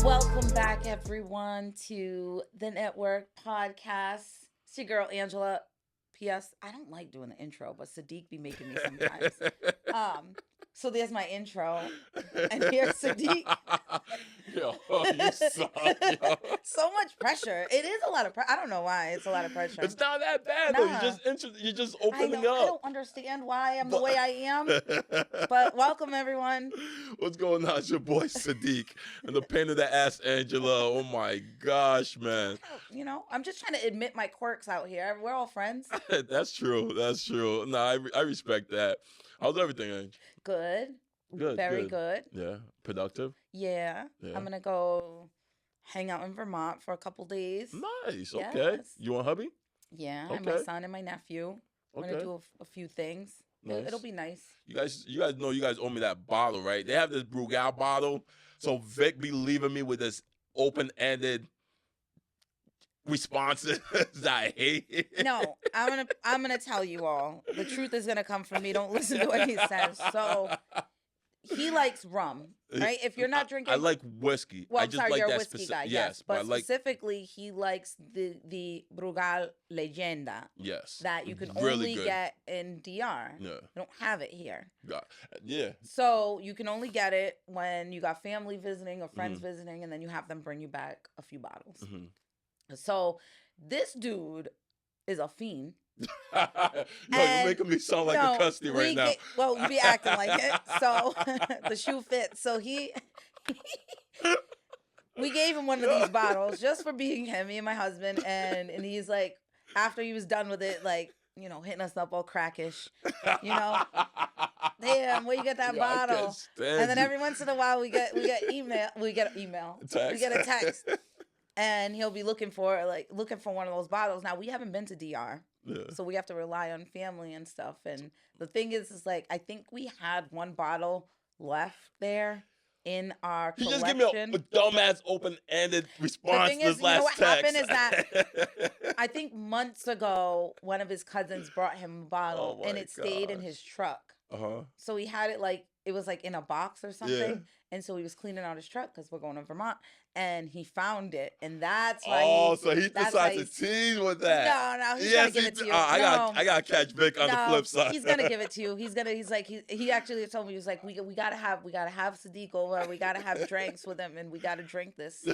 Welcome back, everyone, to the Netwrk podcast. It's your girl Angela. P.S. I don't like doing the intro, but Sadiq be making me sometimes. So there's my intro, and here's Sadiq. Yo, you suck, yo. So much pressure. It is a lot of pressure. I don't know why it's a lot of pressure. It's not that bad though. Nah. You're just I opening know. up. I don't understand why I'm the way I am. But welcome, everyone. What's going on? It's your boy Sadiq and the pain in the ass Angela. Oh my gosh, man. You know, I'm just trying to admit my quirks out here. We're all friends. That's true. That's true. No, I respect that. How's everything, Ange? Good. Good. Very good. Yeah. Productive? Yeah. I'm going to go hang out in Vermont for a couple days. Nice. Yes. Okay. You want hubby? Yeah. Okay. And my son and my nephew. We're Okay. going to do a few things. Nice. It'll be nice. You guys know you guys owe me that bottle, right? They have this Brugal bottle. So Vic be leaving me with this open-ended responses that I hate. No, I'm gonna tell you all. The truth is gonna come from me. Don't listen to what he says. So he likes rum, right? If you're not drinking, I like whiskey. Well, I I'm just sorry, like you're a that whiskey guy. Yes, but I like. specifically, he likes the Brugal Leyenda Yes. that you can Really only good. get in DR. Yeah. You don't have it here. Yeah. So you can only get it when you got family visiting or friends visiting, and then you have them bring you back a few bottles. Mm-hmm. So this dude is a fiend. No, you're making me sound like a custody right now. Well, you be acting like it. So the shoe fits. So we gave him one of these bottles just for being him, me and my husband, and he's like, after he was done with it, like, you know, hitting us up all crackish, you know. Damn, where you get that bottle? And then every once in a while we get email. Text. We get a text. And he'll be looking for one of those bottles. Now, we haven't been to DR. Yeah. So we have to rely on family and stuff. And the thing is like, I think we had one bottle left there in our collection. You just give me a dumbass open-ended response. The thing is, this last you know what text. happened is that I think months ago, one of his cousins brought him a bottle, and it stayed in his truck. Uh-huh. So he had it it was like in a box or something. Yeah. And so he was cleaning out his truck because we're going to Vermont, and he found it, and that's why. So he decided to tease with that. No, he's gonna give it to you. I got to catch Vic on the flip side. He's gonna give it to you. He actually told me, he was like, we gotta have Sadiq over. We gotta have drinks with him, and we gotta drink this.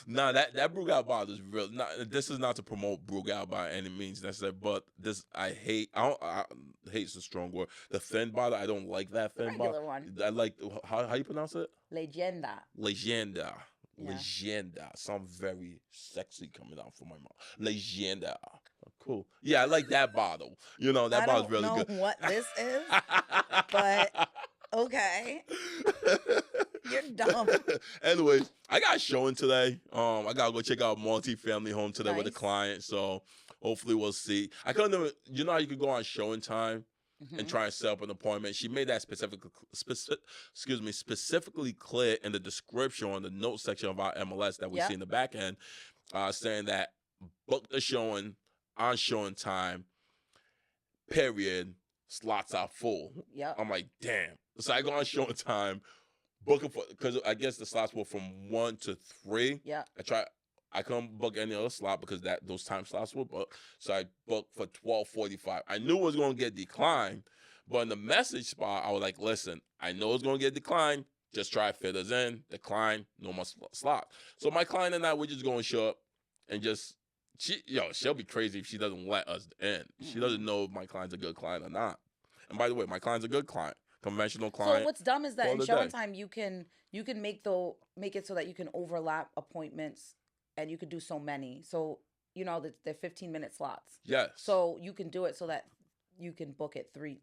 Nah, that Brugal bottle is real. This is not to promote Brugal by any means necessary, but this I hate. I hate's a strong word. The thin bottle, I don't like that thin bottle. One. I like how you pronounce it? Leyenda. Yeah. Leyenda. Sounds very sexy coming out from my mouth. Leyenda. Cool. Yeah, I like that bottle. You know, that bottle's really good. I don't know what this is, but okay. You're dumb. Anyways, I got a showing today. I gotta go check out multi-family home today with a Nice. client. So hopefully we'll see. I couldn't even, you know how you could go on showing time and try and set up an appointment. She made that specifically clear in the description on the notes section of our MLS that we see in the back end, saying that book the showing on showing time, period, slots are full. Yeah. I'm like, damn. So I go on showing time, book it because I guess the slots were from 1 to 3. Yeah. I couldn't book any other slot because those time slots were booked. So I booked for 12:45. I knew it was going to get declined, but in the message spot, I was like, listen, I know it's going to get declined. Just try to fit us in. Decline, no more slot. So my client and I, we're just going to show up and she'll be crazy if she doesn't let us in. She doesn't know if my client's a good client or not. And by the way, my client's a good client. Conventional client. So what's dumb is that in showing time you can make it so that you can overlap appointments. And you could do so many. So, you know, they're 15-minute slots. Yes. So you can do it so that you can book it three.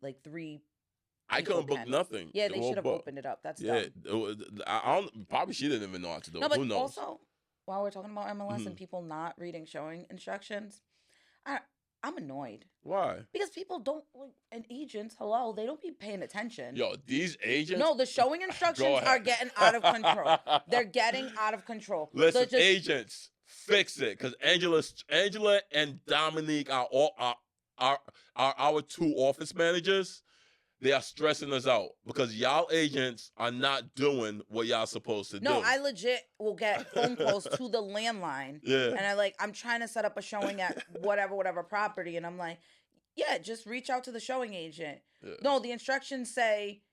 I couldn't book nothing. Yeah, they should have opened it up. That's dumb. Probably she didn't even know how to do it. No, but who knows? Also, while we're talking about MLS and people not reading showing instructions, I'm annoyed. Why? Because people don't, and agents, they don't be paying attention. Yo, these agents? No, the showing instructions are getting out of control. They're getting out of control. Listen, agents, fix it. Because Angela and Dominique are our 2 office managers. they are stressing us out because y'all agents are not doing what y'all supposed to No, do. I legit will get phone calls to the landline, Yeah. and I'm trying to set up a showing at whatever property, and I'm like, yeah, just reach out to the showing agent. Yeah. No, the instructions say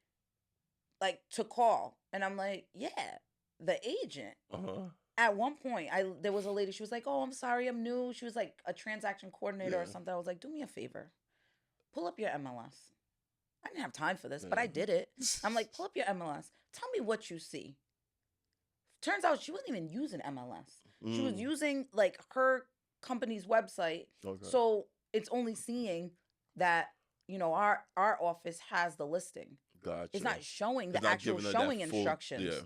like to call, and I'm like, yeah, the agent. Uh-huh. At one point, there was a lady. She was like, "Oh, I'm sorry, I'm new." She was like a transaction coordinator or Yeah. something. I was like, "Do me a favor, pull up your MLS." I didn't have time for this, but Yeah. I did it. I'm like, "Pull up your MLS. Tell me what you see." Turns out she wasn't even using MLS. She was using like her company's website. Okay. So it's only seeing that, our office has the listing. Gotcha. It's not showing It's the not actual giving her that showing full- instructions. Yeah.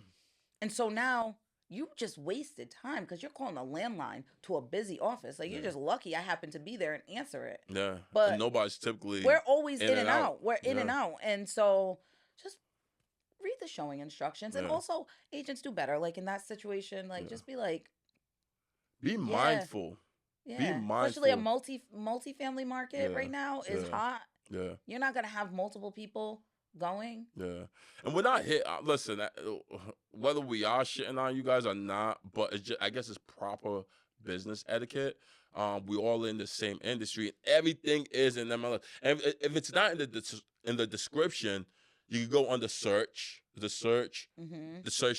And so now you just wasted time because you're calling a landline to a busy office. Like, you're just lucky I happen to be there and answer it. Yeah. But and nobody's typically. We're always in and out. We're in Yeah. and out. And so just read the showing instructions. And Yeah. also, agents do better. Like, in that situation, like, Yeah. just be like, Be mindful. yeah. mindful. Especially a multi-family market Yeah. right now is Yeah. hot. Yeah. You're not going to have multiple people going. Yeah. And we're not hit. Listen, whether we are shitting on you guys or not, but it's just, I guess it's proper business etiquette. We all in the same industry. Everything is in MLS. And if it's not in the description, you can go under search, the search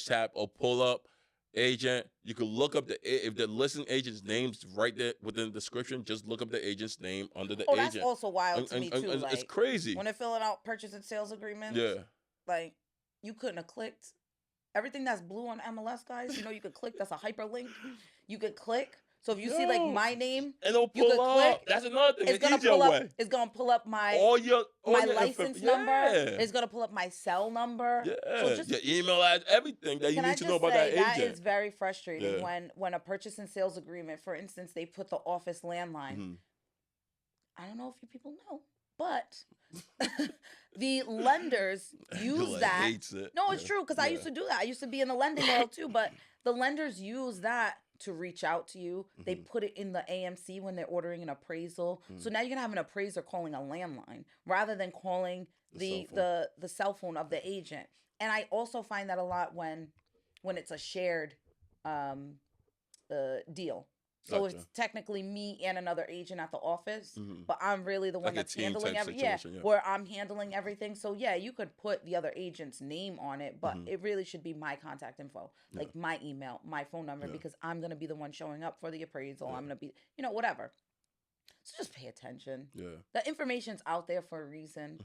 tab, or pull up agent. You can look up if the listing agent's name's right there within the description. Just look up the agent's name under the agent. That's also wild to me too. It's crazy when they're filling out purchase and sales agreements. Yeah. Like, you couldn't have clicked everything that's blue on MLS, guys. You could click. That's a hyperlink. You could click. So if you see like my name, and it'll you pull could up. click. That's another thing. It's gonna pull up. It's gonna pull up my your license number. It's gonna pull up my cell number. Yeah. So just your email address, everything that you need to know about that agent. That is very frustrating when a purchase and sales agreement, for instance, they put the office landline. I don't know if you people know, but the lenders use that. Hates it. No, it's true, because I used to do that. I used to be in the lending world too, but the lenders use that to reach out to you. They put it in the AMC when they're ordering an appraisal. So now you're gonna have an appraiser calling a landline rather than calling the cell phone of the agent. And I also find that a lot when it's a shared deal. So it's technically me and another agent at the office, but I'm really the one that's handling everything. Where I'm handling everything. So yeah, you could put the other agent's name on it, but it really should be my contact info, like my email, my phone number, because I'm gonna be the one showing up for the appraisal. I'm gonna be, whatever. So just pay attention. Yeah, the information's out there for a reason.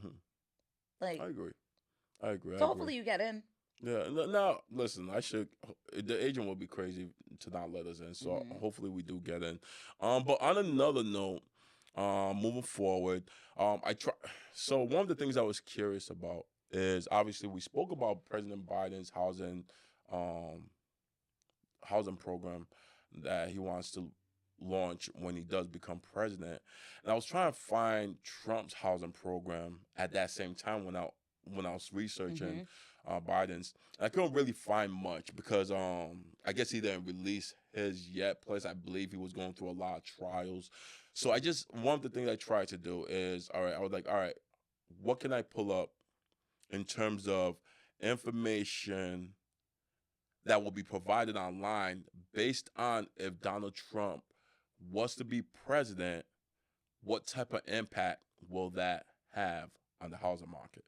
Like, I agree. So hopefully you get in. Yeah. Now, listen, the agent will be crazy to not let us in. So hopefully we do get in. But on another note, moving forward, so one of the things I was curious about is, obviously we spoke about President Biden's housing program that he wants to launch when he does become president. And I was trying to find Trump's housing program at that same time when I was researching Biden's. I couldn't really find much because I guess he didn't release his yet. Plus, I believe he was going through a lot of trials. So one of the things I tried to do is, all right, what can I pull up in terms of information that will be provided online based on if Donald Trump was to be president, what type of impact will that have on the housing market?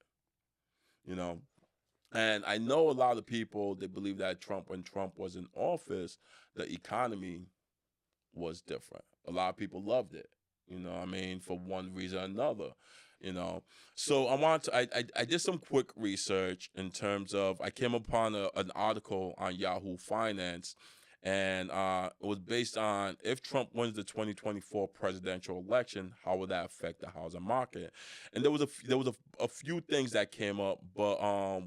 And I know a lot of people, they believe that when Trump was in office, the economy was different. A lot of people loved it, for one reason or another, So I did some quick research in terms of, I came upon an article on Yahoo Finance, and it was based on, if Trump wins the 2024 presidential election, how would that affect the housing market? And there was a few things that came up, but a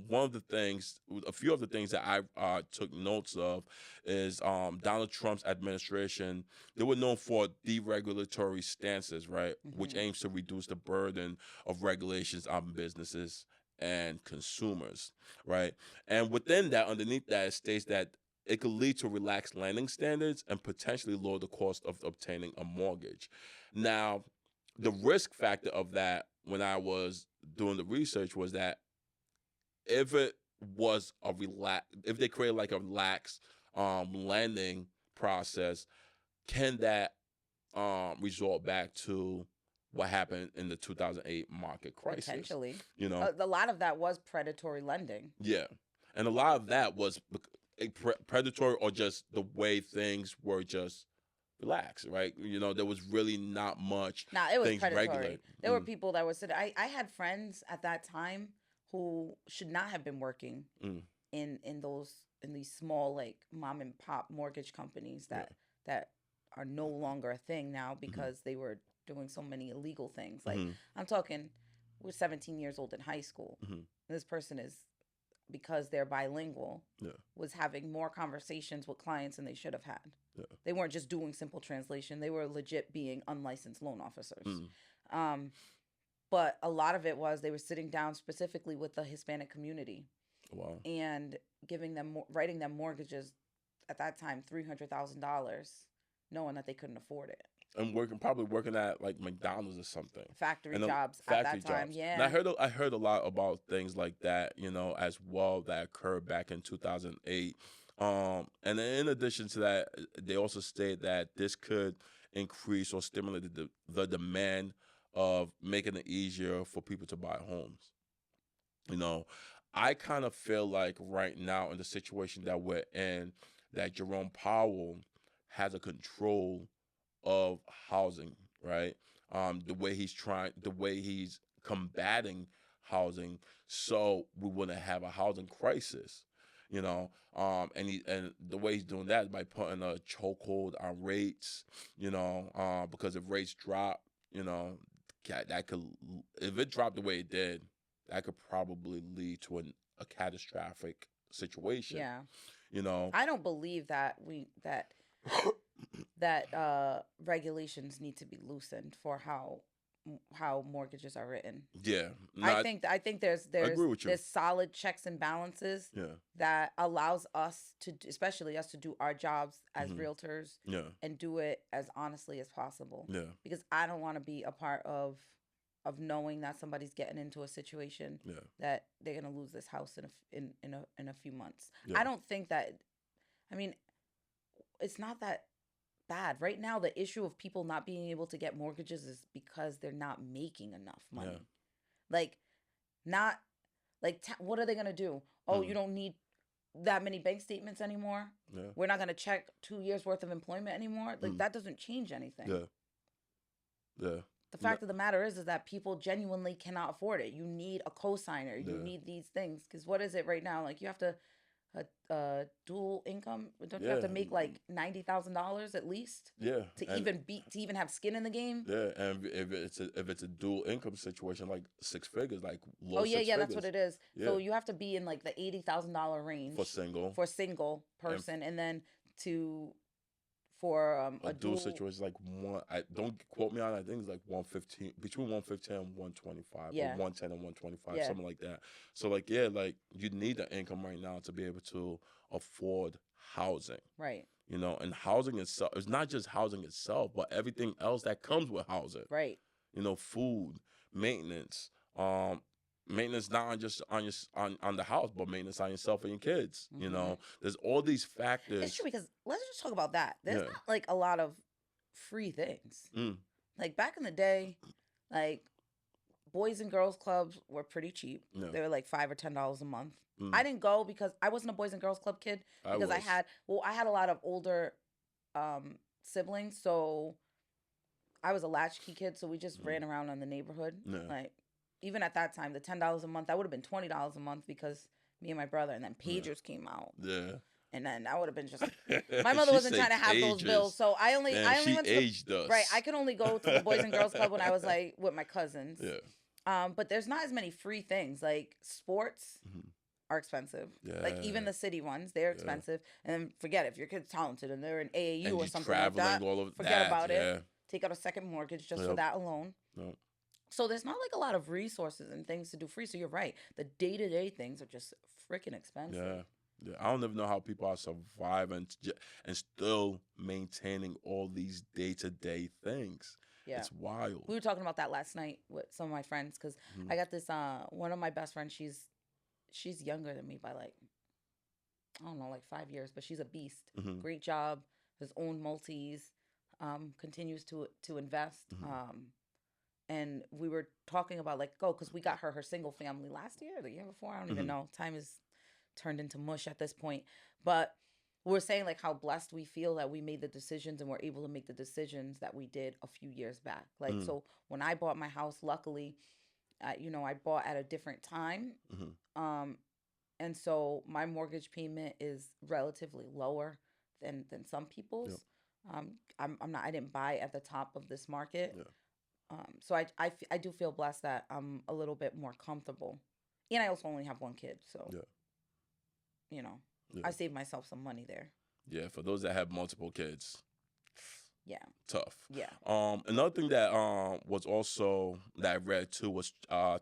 few of the things that I took notes of is Donald Trump's administration. They were known for deregulatory stances, right, which aims to reduce the burden of regulations on businesses and consumers, right? And within that, underneath that, it states that it could lead to relaxed lending standards and potentially lower the cost of obtaining a mortgage. Now, the risk factor of that, when I was doing the research was that if it was if they created like a relaxed lending process, can that result back to what happened in the 2008 market crisis? Potentially. You know, A lot of that was predatory lending. yeah, and a lot of that was predatory, or just the way things were just relaxed, right? You know, there was really not much. Nah, it was things predatory. regular. There were people that were sitting. I had friends at that time who should not have been working Mm. in these small like mom and pop mortgage companies that are no longer a thing now because they were doing so many illegal things. Like I'm talking, we're 17 years old in high school. This person is, because they're bilingual, was having more conversations with clients than they should have had. They weren't just doing simple translation. They were legit being unlicensed loan officers. But a lot of it was they were sitting down specifically with the Hispanic community. Wow. And giving them, writing them mortgages at that time, $300,000, knowing that they couldn't afford it. And probably working at like McDonald's or something. Factory jobs at that time, yeah. And I heard a lot about things like that, you know, as well, that occurred back in 2008. And then in addition to that, they also state that this could increase or stimulate the demand of making it easier for people to buy homes. You know, I kind of feel like right now in the situation that we're in, that Jerome Powell has a control of housing, right? The way he's combating housing, so we wouldn't have a housing crisis, you know. And the way he's doing that is by putting a chokehold on rates, you know, because if rates drop, you know, that could, if it dropped the way it did, that could probably lead to a catastrophic situation. Yeah. You know, I don't believe that regulations need to be loosened for how mortgages are written. Yeah. No, I think there's agree with you. there's solid checks and balances that allows us to, especially us, to do our jobs as realtors and do it as honestly as possible. Yeah. Because I don't want to be a part of knowing that somebody's getting into a situation that they're gonna lose this house in a few months. Yeah. I don't think that. I mean, it's not that bad right now. The issue of people not being able to get mortgages is because they're not making enough money. Like, not like what are they gonna do? Oh, you don't need that many bank statements anymore. We're not gonna check 2 years worth of employment anymore. Like that doesn't change anything. The fact of the matter is that people genuinely cannot afford it. You need a cosigner. You need these things. Because what is it right now? Like, you have to dual income. Don't you have to make like $90,000 at least? Yeah. To even have skin in the game. Yeah, and if it's a dual income situation, like six figures, like low. Oh yeah, six yeah, figures. that's what it is. Yeah. So you have to be in like the $80,000 range for single person, and then for a dual situation, like one. I don't quote me on. I think it's like 115, between 115 and 125, or 110 and 125, something like that. So like, yeah, like you need the income right now to be able to afford housing. Right. You know, and housing itself, it's not just housing itself, but everything else that comes with housing. Right. You know, food, maintenance, maintenance not just on the house, but maintenance on yourself and your kids. You know, there's all these factors. It's true, because let's just talk about that. There's not like a lot of free things. Like back in the day, like boys and girls clubs were pretty cheap. They were like $5 or $10 a month. I didn't go because I wasn't a boys and girls club kid, because I had a lot of older siblings, so I was a latchkey kid, so we just ran around in the neighborhood. Like, even at that time, the $10 a month, that would have been $20 a month, because me and my brother, and then pagers came out. Yeah. And then that would have been just, my mother wasn't trying to have those bills, so I only went to aged us. Right, I could only go to the Boys and Girls Club when I was like with my cousins. But there's not as many free things. Like sports are expensive. Like even the city ones, they're expensive. And then forget it, if your kid's talented and they're in AAU and or something like that, forget about it. Take out a second mortgage just for that alone. So there's not like a lot of resources and things to do free. So you're right. The day-to-day things are just freaking expensive. Yeah, I don't even know how people are surviving and still maintaining all these day-to-day things. Yeah. It's wild. We were talking about that last night with some of my friends because I got this one of my best friends. She's younger than me by like, I don't know, like 5 years, but she's a beast. Great job. Has owned multis. Continues to invest. And we were talking about like, because we got her single family last year, the year before. I don't even know. Time is turned into mush at this point. But we're saying like how blessed we feel that we made the decisions and we're able to make the decisions that we did a few years back. Like, so when I bought my house, luckily, I bought at a different time. And so my mortgage payment is relatively lower than some people's. I didn't buy at the top of this market. So I do feel blessed that I'm a little bit more comfortable. And I also only have one kid, so I saved myself some money there. Yeah, for those that have multiple kids. Yeah. Tough. Yeah. Another thing that was also that I read too was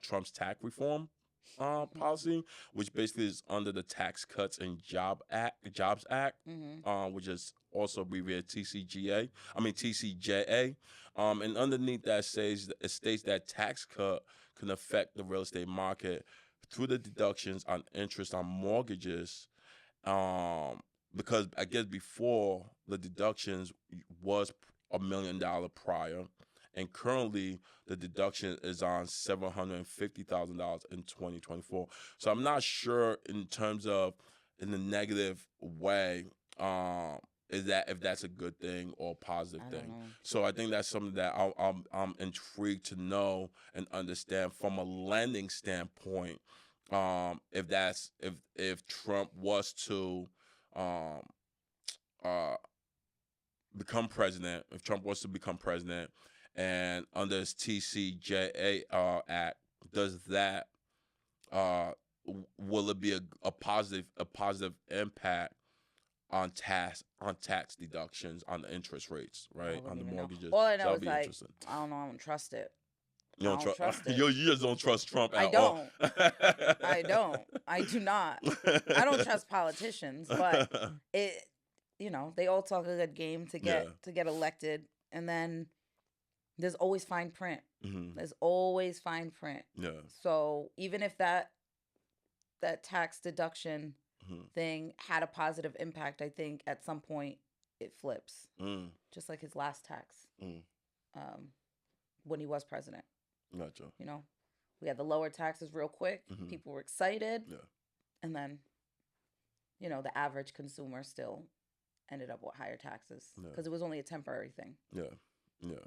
Trump's tax reform policy, which basically is under the Tax Cuts and Jobs Act, which is also abbreviated TCJA. And underneath that it states that tax cut can affect the real estate market through the deductions on interest on mortgages. Because I guess before the deductions was $1 million prior, and currently the deduction is on $750,000 in 2024. So I'm not sure in terms of in the negative way, is that if that's a good thing or a positive thing. So I think that's something that I'm intrigued to know and understand from a lending standpoint. If Trump was to become president, and under his TCJA Act, does that will it be a positive impact on tax deductions on the interest rates, right, on the mortgages? All I know is like, I don't know, I don't trust it. You don't trust it. You just don't trust Trump at all. I don't. I do not. I don't trust politicians, but they all talk a good game to get elected, and then there's always fine print. There's always fine print. Yeah. So even if that tax deduction thing had a positive impact, I think at some point it flips. Just like his last tax. When he was president. Gotcha. We had the lower taxes real quick. People were excited. Yeah. And then, the average consumer still ended up with higher taxes because it was only a temporary thing. Yeah. Yeah.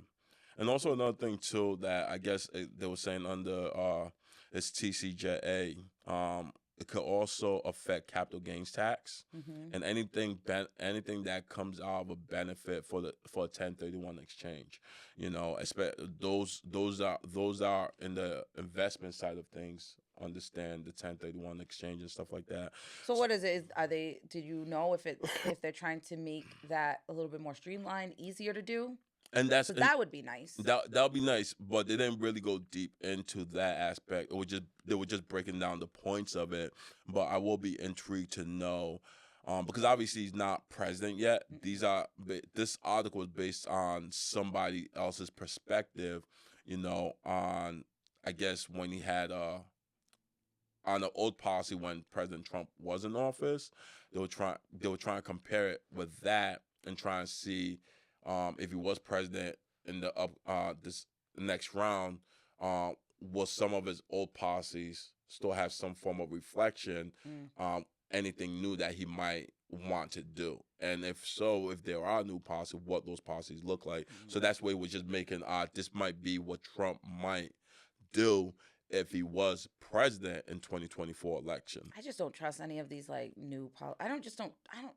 And also another thing, too, that I guess they were saying under this TCJA, it could also affect capital gains tax and anything that comes out of a benefit for a 1031 exchange. Those are in the investment side of things. Understand the 1031 exchange and stuff like that. So what is it? Did you know if they're trying to make that a little bit more streamlined, easier to do? And that would be nice. That would be nice, but they didn't really go deep into that aspect. They were just breaking down the points of it. But I will be intrigued to know, because obviously he's not president yet. This article is based on somebody else's perspective, on I guess when he had on the old policy when President Trump was in office. They were trying to compare it with that and try and see. If he was president in the this next round, will some of his old policies still have some form of reflection? Anything new that he might want to do, and if so, if there are new policies, what those policies look like. So that's why we're just making this might be what Trump might do if he was president in 2024 election. I just don't trust any of these like new I don't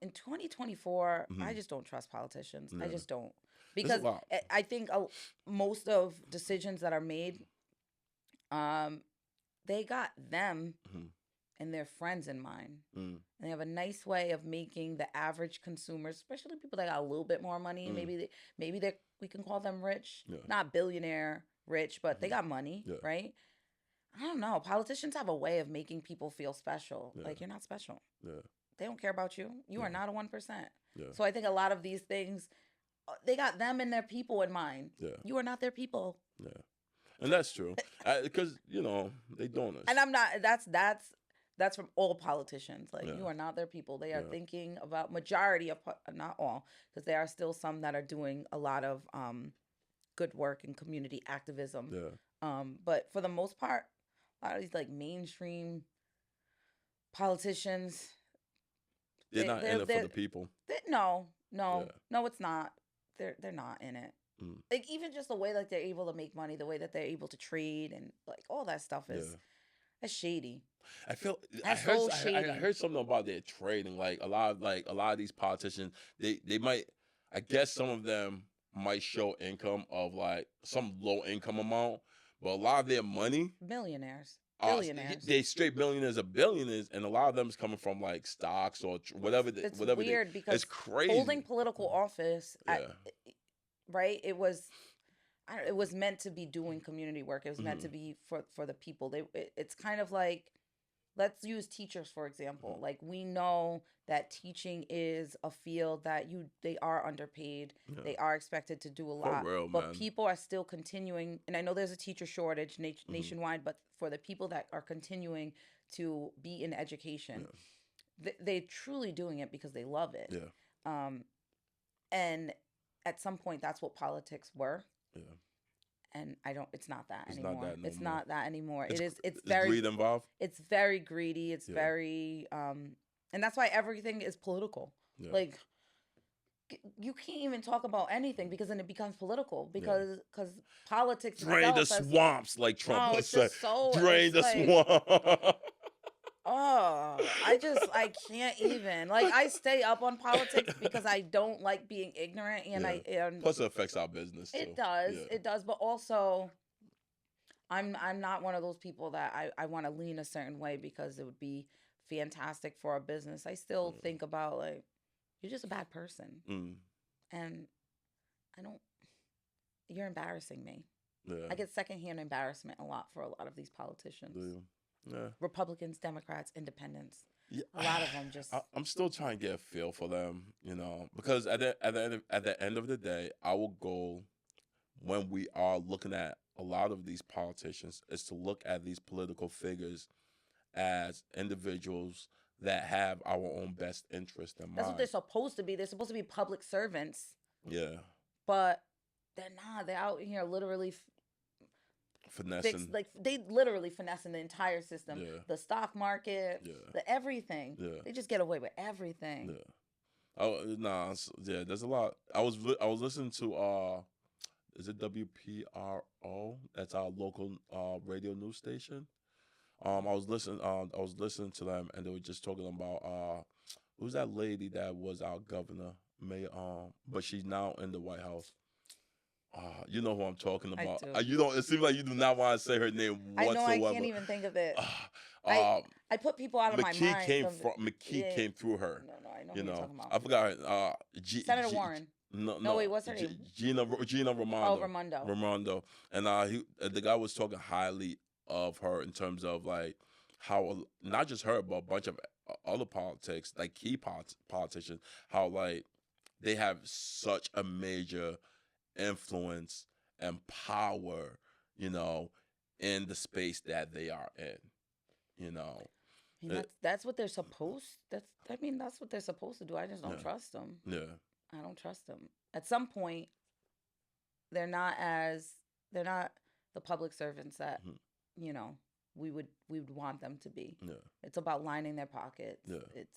in 2024 I just don't trust politicians. I just don't, because I think most of decisions that are made they got them and their friends in mind. And they have a nice way of making the average consumer, especially people that got a little bit more money, maybe they we can call them rich, not billionaire rich, but they got money, right? I don't know. Politicians have a way of making people feel special. Like, you're not special. Yeah. They don't care about you. You are not a 1%. Yeah. So I think a lot of these things they got them and their people in mind. Yeah. You are not their people. Yeah. And that's true. Because, they donors. And I'm not, that's from all politicians. Like, Yeah. you are not their people. They are Yeah. thinking about majority of, not all, because there are still some that are doing a lot of good work in community activism. Yeah. But for the most part, a lot of these like mainstream politicians, They're not in it for the people. No, Yeah. it's not. They're not in it. Mm. Like, even just the way like they're able to make money, the way that they're able to trade, and like all that stuff is that's shady. I feel That's so I shady. heard something about their trading. Like a lot of these politicians, they might, I guess some of them might show income of like some low income amount, but a lot of their money, Billionaires. Billionaires. They straight billionaires or billionaires, and a lot of them is coming from like stocks or whatever. It's whatever weird because it's crazy. Holding political office, Yeah. right? It was meant to be doing community work. It was meant to be for the people. It's kind of like, let's use teachers for example. Like, we know that teaching is a field that they are underpaid. Yeah. They are expected to do a lot, real, but man. people are still continuing. And I know there's a teacher shortage nationwide, but for the people that are continuing to be in education, they're truly doing it because they love it. Yeah. And at some point, that's what politics were. Yeah. And it's not that It's anymore. not that no it's more. not that anymore. It's very greed involved. It's very greedy. It's very and that's why everything is political. Yeah. Like, you can't even talk about anything because then it becomes political because politics Drain the itself swamps, like Trump would say. Drain the like, swamp. Oh, I can't even. Like, I stay up on politics because I don't like being ignorant, and plus it affects our business too. It does, but also I'm not one of those people that I want to lean a certain way because it would be fantastic for our business. I still think about, like, you're just a bad person. And you're embarrassing me. Yeah. I get secondhand embarrassment a lot for a lot of these politicians. Yeah. Republicans, Democrats, Independents. Yeah. A lot of them just. I'm still trying to get a feel for them, because at the end of the day, our goal when we are looking at a lot of these politicians is to look at these political figures as individuals that have our own best interest in mind. That's what they're supposed to be. They're supposed to be public servants. Yeah. But they're not. They're out here literally finessing. They literally finessing the entire system. Yeah. The stock market, the everything. Yeah. They just get away with everything. Yeah. Oh, nah. Yeah, there's a lot. I was listening to is it WPRO? That's our local radio news station. I was listening to them, and they were just talking about who's that lady that was our governor, but she's now in the White House. You know who I'm talking about. I do. You don't. It seems like you do not want to say her name whatsoever. I know. I can't even think of it. I put people out of my mind. McKee came through her. No, I know who you're talking about. I forgot her. Senator Warren. No, wait, what's her name? Gina Raimondo. Oh, Raimondo. Raimondo. And the guy was talking highly of her in terms of like how not just her but a bunch of other politics, like key politicians, how like they have such a major influence and power, in the space that they are in. That's what they're supposed. That's what they're supposed to do. I just don't trust them. Yeah. I don't trust them. At some point, they're not the public servants that we would want them to be. Yeah. It's about lining their pockets. Yeah. It's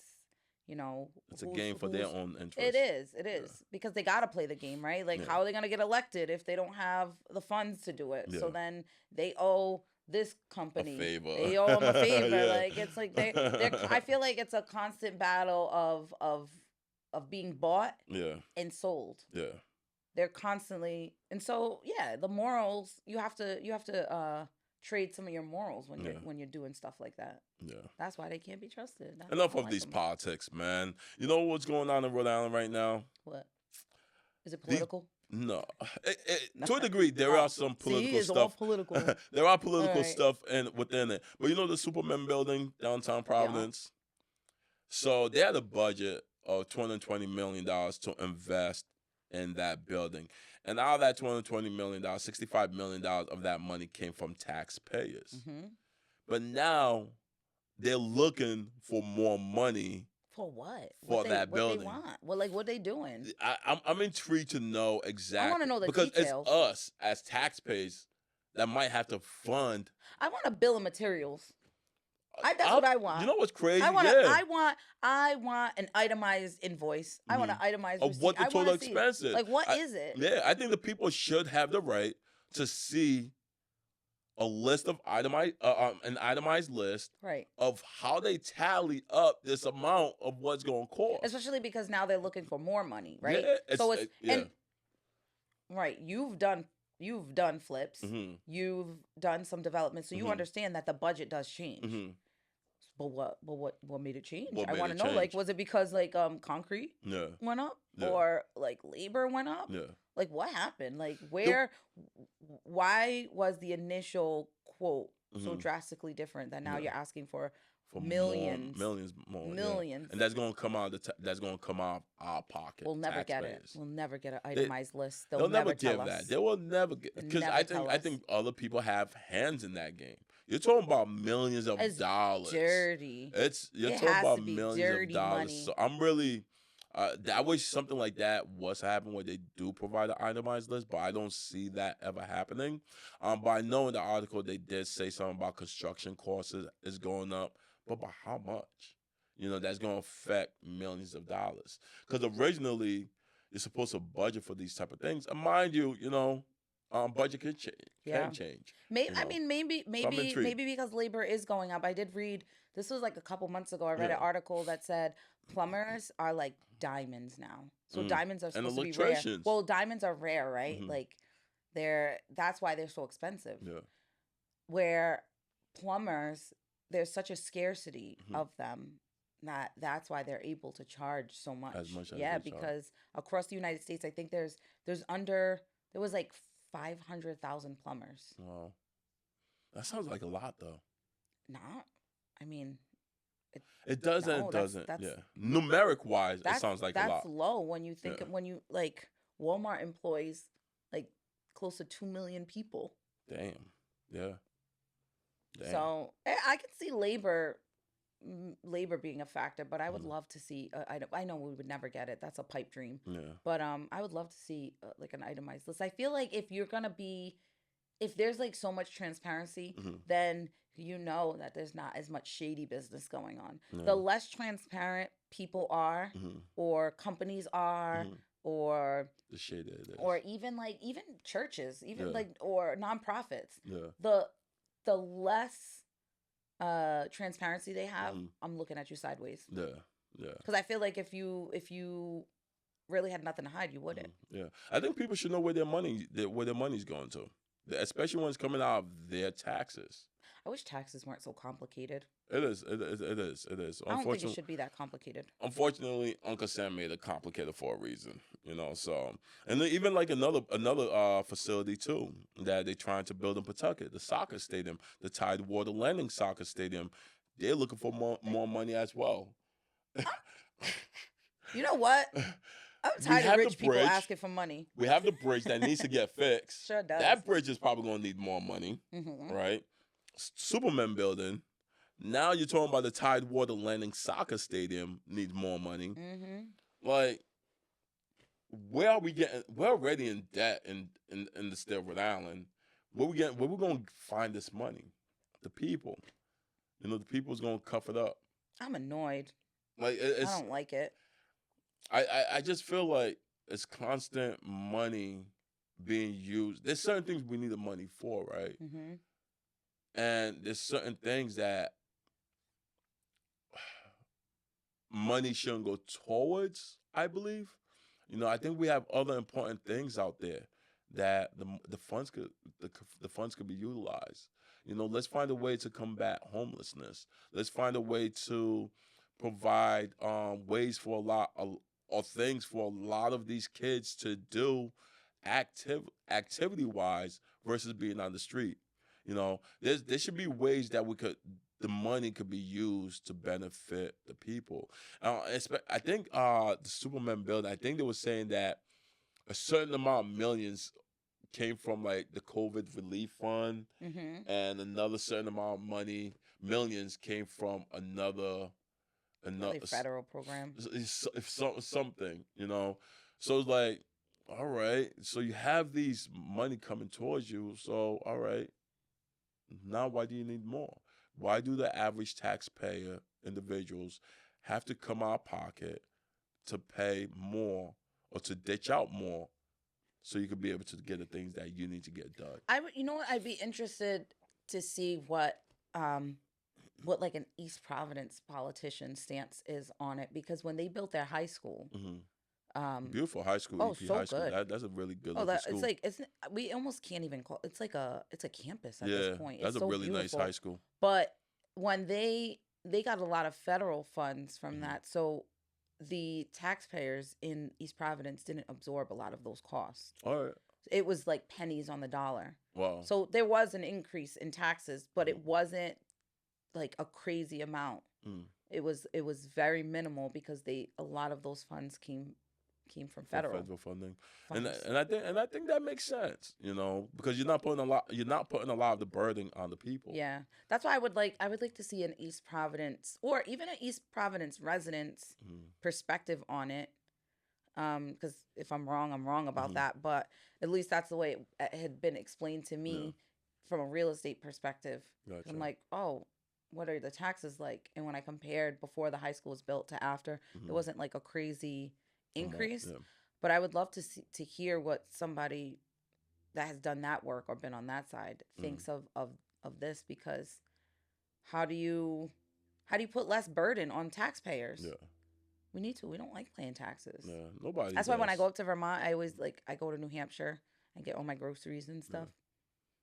it's a game for their own interest. It is because they got to play the game, right? Like, how are they going to get elected if they don't have the funds to do it? So then they owe this company a favor. They owe them a favor. Like, it's like they're I feel like it's a constant battle of being bought and sold. Yeah. They're constantly, and so the morals, you have to trade some of your morals when you're doing stuff like that. Yeah. That's why they can't be trusted. Enough of these politics, man. You know what's going on in Rhode Island right now? What? Is it political? No. To a degree, there are some political stuff. All political. There are political stuff within it. But the Superman building, downtown Providence? Yeah. So they had a budget of $220 million to invest in that building. And out of that $220 million, $65 million of that money came from taxpayers. Mm-hmm. But now they're looking for more money For what? for that What they building. want? Well, like what they doing? I'm intrigued to know exactly. I want to know the because details. it's us as taxpayers that might have to fund. I want a bill of materials. That's what I want. You know what's crazy? I want. Yeah. I want an itemized invoice. I want an itemized Of receipt. what the I total wanna see, expense is. like, what is it? Yeah, I think the people should have the right to see a list of an itemized list Right. of how they tally up this amount of what's going to cost. Especially because now they're looking for more money, right? Yeah, so it's yeah. and right. You've done flips. Mm-hmm. You've done some development, so you Mhm. understand that the budget does change. Mm-hmm. But what made it change? What I made want to it know. Like, change? was it because like concrete Yeah. went up, Yeah. or like labor went up? Yeah. Like, what happened? Like, why was the initial quote so Mhm. drastically different that now Yeah. you're asking for For millions, millions more. Yeah. millions? And that's going to come out. That's going to come out of our pocket. We'll never get it. taxpayers. We'll never get an itemized list. They'll never tell give us. that. They will never get, because never I tell think us. other people have hands in that game. You're talking about millions of It's dollars. dirty. You're It talking has about to be millions dirty of dollars. money. So I'm really, I wish something like that was happening where they do provide an itemized list, but I don't see that ever happening. But I know in the article they did say something about construction costs is going up, but by how much? You know, that's going to affect millions of dollars. Because originally you're supposed to budget for these type of things, and mind you, budget can change. Yeah. Can change. Maybe you know. I mean maybe intrigued. because labor is going up. I did read, this was like a couple months ago. I read Yeah. an article that said plumbers are like diamonds now. So diamonds are And supposed to be rare. electricians. Well, diamonds are rare, right? Mhm. Like that's why they're so expensive. Yeah. Where plumbers, there's such a scarcity Mhm. of them that's why they're able to charge so much. As much as yeah, they charge. because across the United States, I think there was like 500,000 plumbers. Wow. That sounds like a lot, though. Not, I mean, It does and No, it that's- doesn't. that's- Yeah. Numeric wise, it that's sounds like a lot. low when you think Yeah. when you like Walmart employs like close to 2 million people. Damn. Yeah. Damn. So I can see labor being a factor, but I would Mhm. love to see. I know we would never get it. That's a pipe dream. Yeah. But I would love to see like an itemized list. I feel like if there's like so much transparency, Mhm. then you know that there's not as much shady business going on. Yeah. The less transparent people are, Mhm. or companies are, Mhm. or The shade it is. or even churches, even Yeah. like or nonprofits, Yeah. the less transparency they have, Mhm. I'm looking at you sideways. Yeah. Yeah. Because I feel like if you really had nothing to hide, you wouldn't. Yeah. I think people should know where their money's going to, especially when it's coming out of their taxes. I wish taxes weren't so complicated. It is. It is. I don't think it should be that complicated. Unfortunately, Uncle Sam made it complicated for a reason, So, and then even like another facility too that they're trying to build in Pawtucket, the soccer stadium, the Tidewater Landing Soccer Stadium. They're looking for more money as well. You know what? I'm tired of have rich the people bridge. asking for money. We have the bridge that needs to get fixed. Sure does. That bridge is probably going to need more money, Mhm. right? Superman building. Now you're talking about the Tidewater Landing Soccer Stadium needs more money. Mhm. Like, where are we getting? We're already in debt in the state of Rhode Island. Where we going to find this money? The people. The people's going to cough it up. I'm annoyed. Like I don't like it. I just feel like it's constant money being used. There's certain things we need the money for, right? Mhm. And there's certain things that money shouldn't go towards, I believe. I think we have other important things out there that the funds could be utilized. Let's find a way to combat homelessness. Let's find a way to provide ways for or things for a lot of these kids to do activity wise versus being on the street. There should be ways that the money could be used to benefit the people. I think the Superman building, I think they were saying that a certain amount of millions came from like the COVID relief fund, Mm-hmm. and another certain amount of money, millions came from another Probably federal program. something, you know. So it's like, all right, so you have these money coming towards you. So all right, now why do you need more? Why do the average taxpayer individuals have to come out of pocket to pay more or to ditch out more so you could be able to get the things that you need to get done? I would, you know what? I'd be interested to see what like an East Providence politician stance is on it, because when they built their high school, Hmm. um, Beautiful high school, oh, EP so High School. good. That's a really good Oh, looking that it's school. like it's we almost can't even call it's a campus at this Yeah, point. that's It's a so really nice beautiful. high school. But when they got a lot of federal funds from Hmm. that, so the taxpayers in East Providence didn't absorb a lot of those costs. All right. It was like pennies on the dollar. Wow. So there was an increase in taxes, but it Mhm. wasn't like a crazy amount. Mm. It was very minimal because they a lot of those funds came from For federal federal funding, funds. and I think that makes sense, you know, because you're not putting a lot of the burden on the people. Yeah. That's why I would like to see an East Providence or even an East Providence residents Mm-hmm. perspective on it. Because if I'm wrong about Mm-hmm. that. But at least that's the way it had been explained to Yeah, me from a real estate perspective. I'm gotcha. like, oh, what are the taxes like? And when I compared before the high school was built to after, it Mm-hmm. wasn't like a crazy increase. Yeah. But I would love to hear what somebody that has done that work or been on that side Mm. thinks of this, because how do you put less burden on taxpayers? Yeah. We need to. We don't like paying taxes. Yeah. Nobody That's does. why when I go up to Vermont, I always I go to New Hampshire and get all my groceries and Yeah. stuff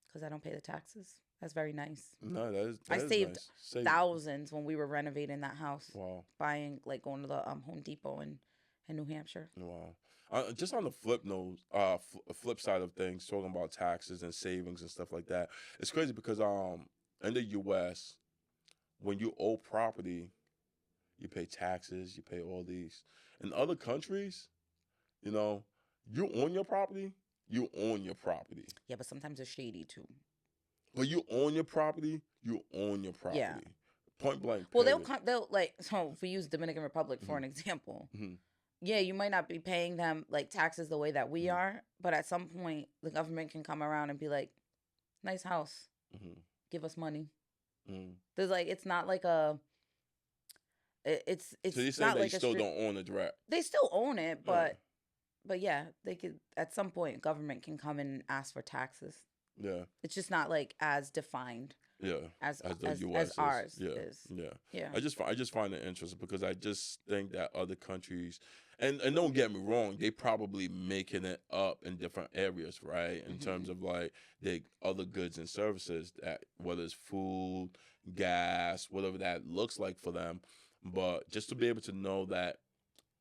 because I don't pay the taxes. That's very nice. No, I that is saved nice. Save. thousands when we were renovating that house, Wow. buying going to the Home Depot in New Hampshire. Wow. Just on the flip side of things, talking about taxes and savings and stuff like that, it's crazy because in the U.S., when you own property, you pay taxes, you pay all these. In other countries, you know, you own your property, you own your property. Yeah, but sometimes it's shady too. But you own your property, you own your property. Yeah. Point blank. Well, Period. they'll so if we use Dominican Republic for Mhm. an example, Mhm. yeah, you might not be paying them like taxes the way that we Mhm. are, but at some point the government can come around and be like, "Nice house, Mhm. give us money." Mhm. There's it's not like a it's So you're saying not that you like a still street. don't own it direct? They still own it, Yeah. but yeah, they could at some point government can come in and ask for taxes. Yeah. It's just not like as defined Yeah. as The as U.S. as ours Yeah. is. Yeah. Yeah. I just find it interesting because I just think that other countries, and don't get me wrong, they probably making it up in different areas, right? In terms Mhm. of like the other goods and services, that whether it's food, gas, whatever that looks like for them. But just to be able to know that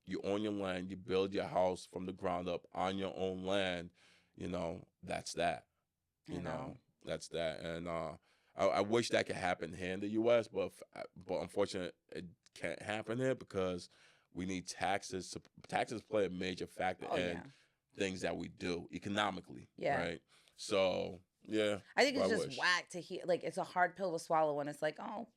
you own your land, you build your house from the ground up on your own land, that's that. I You know. know, that's that. And I wish that could happen here in the U.S., but unfortunately, it can't happen here because we need taxes. Taxes play a major factor Oh in yeah. things that we do economically, Yeah. right? So yeah, I think but it's I just wish. whack to hear. Like it's a hard pill to swallow when it's like, oh,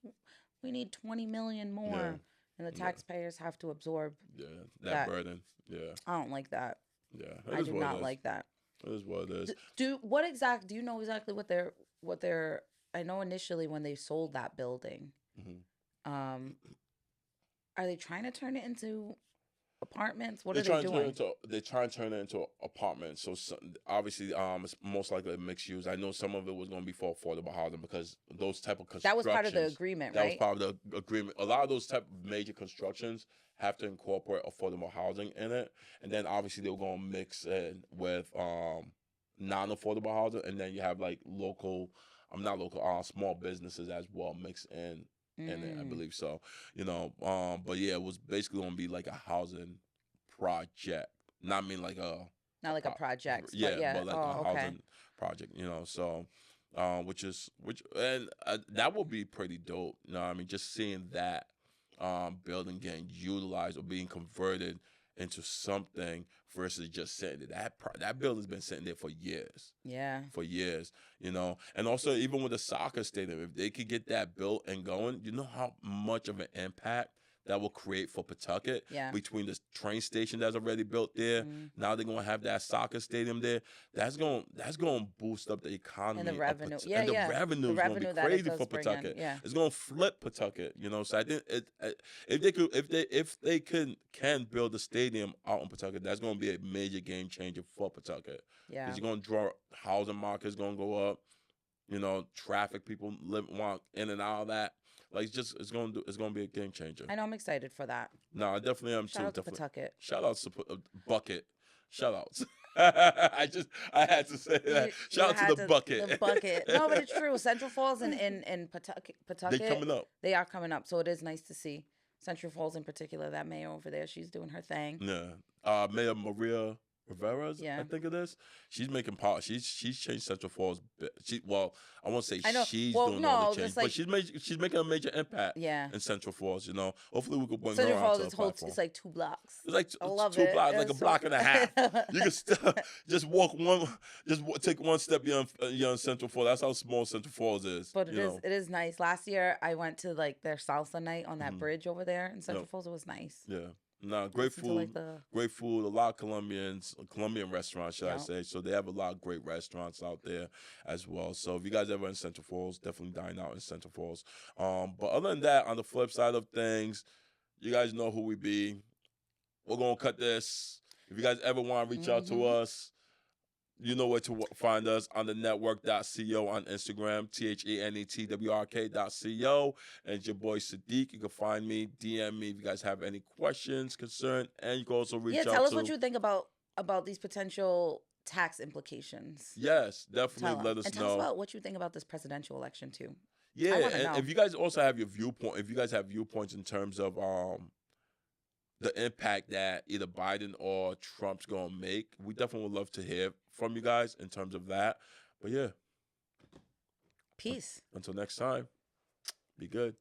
we need 20 million Yeah, more, and the yeah, taxpayers have to absorb yeah. That that. burden. Yeah, I don't like that. yeah. I It is do what not it is. like that. It is what it is. Do you know exactly what they're? I know initially when they sold that building, Hmm. um, are they trying to turn it into apartments? What They're are they trying to turn it doing? into they're trying to turn it into apartments. So obviously, it's most likely a mixed use. I know some of it was going to be for affordable housing because those type of That was part of the constructions. agreement, That was right? part of the agreement. A lot of those type of major constructions have to incorporate affordable housing in it, and then obviously they were going to mix in with non-affordable housing, and then you have like local, not local, small businesses as well mixed in it. I Mm, believe so. But yeah, it was basically going to be like a housing project. Not mean like not like a project, but yeah, yeah. but like a Oh, okay. housing project. So which and that would be pretty dope. I mean, just seeing that building getting utilized or being converted into something versus just sitting there. That building's been sitting there for years. Yeah. For years, and also even with the soccer stadium, if they could get that built and going, you know how much of an impact that will create for Pawtucket. Yeah. Between the train station that's already built there, now they're gonna have that soccer stadium there. That's gonna boost up the economy And the revenue. and the revenue is gonna be that it crazy does for bring in, Pawtucket. yeah. It's gonna flip Pawtucket. So I think if they can build a stadium out in Pawtucket, that's gonna be a major game changer for Pawtucket. Yeah. Because you're gonna draw housing market's gonna go up. Traffic, people walk in and out of that. Like it's gonna be a game changer. I know, I'm excited for that. No, I definitely am Shout too. out to Pawtucket. Shout outs to Bucket. Shout outs. I had to say that. Shout out to the Bucket. The Bucket. No, but it's true. Central Falls and Pawtucket. They coming up. They are coming up. So it is nice to see Central Falls in particular. That mayor over there, she's doing her thing. Yeah. Mayor Maria Rivera's, yeah. I think it is. She's making part. She's changed Central Falls. I won't say she's doing all the change, but she's making a major impact. Yeah. In Central Falls, Central Falls bring Central her Falls onto the platform. It's like 2 blocks. It's like I love 2 blocks, like a block and a half. You can just walk take one step beyond Central Falls. That's how small Central Falls is. But it is nice. Last year I went to like their salsa night on that bridge over there in Central Falls. It was nice. Yeah. No, great food. Great food. A lot of Colombian restaurants, should I say. So they have a lot of great restaurants out there as well. So if you guys ever in Central Falls, definitely dine out in Central Falls. But other than that, on the flip side of things, you guys know who we be. We're going to cut this. If you guys ever want to reach out to us, you know where to find us on the network.co on Instagram, THENETWRK.co. And your boy Sadiq. You can find me, DM me if you guys have any questions, concern, and you can also reach out to... Yeah, tell us what you think about these potential tax implications. Yes, definitely let us know. And tell us about what you think about this presidential election, too. Yeah, and if you guys also have your viewpoint, if you guys have viewpoints in terms of the impact that either Biden or Trump's going to make, we definitely would love to hear from you guys in terms of that. But yeah. Peace. Until next time, be good.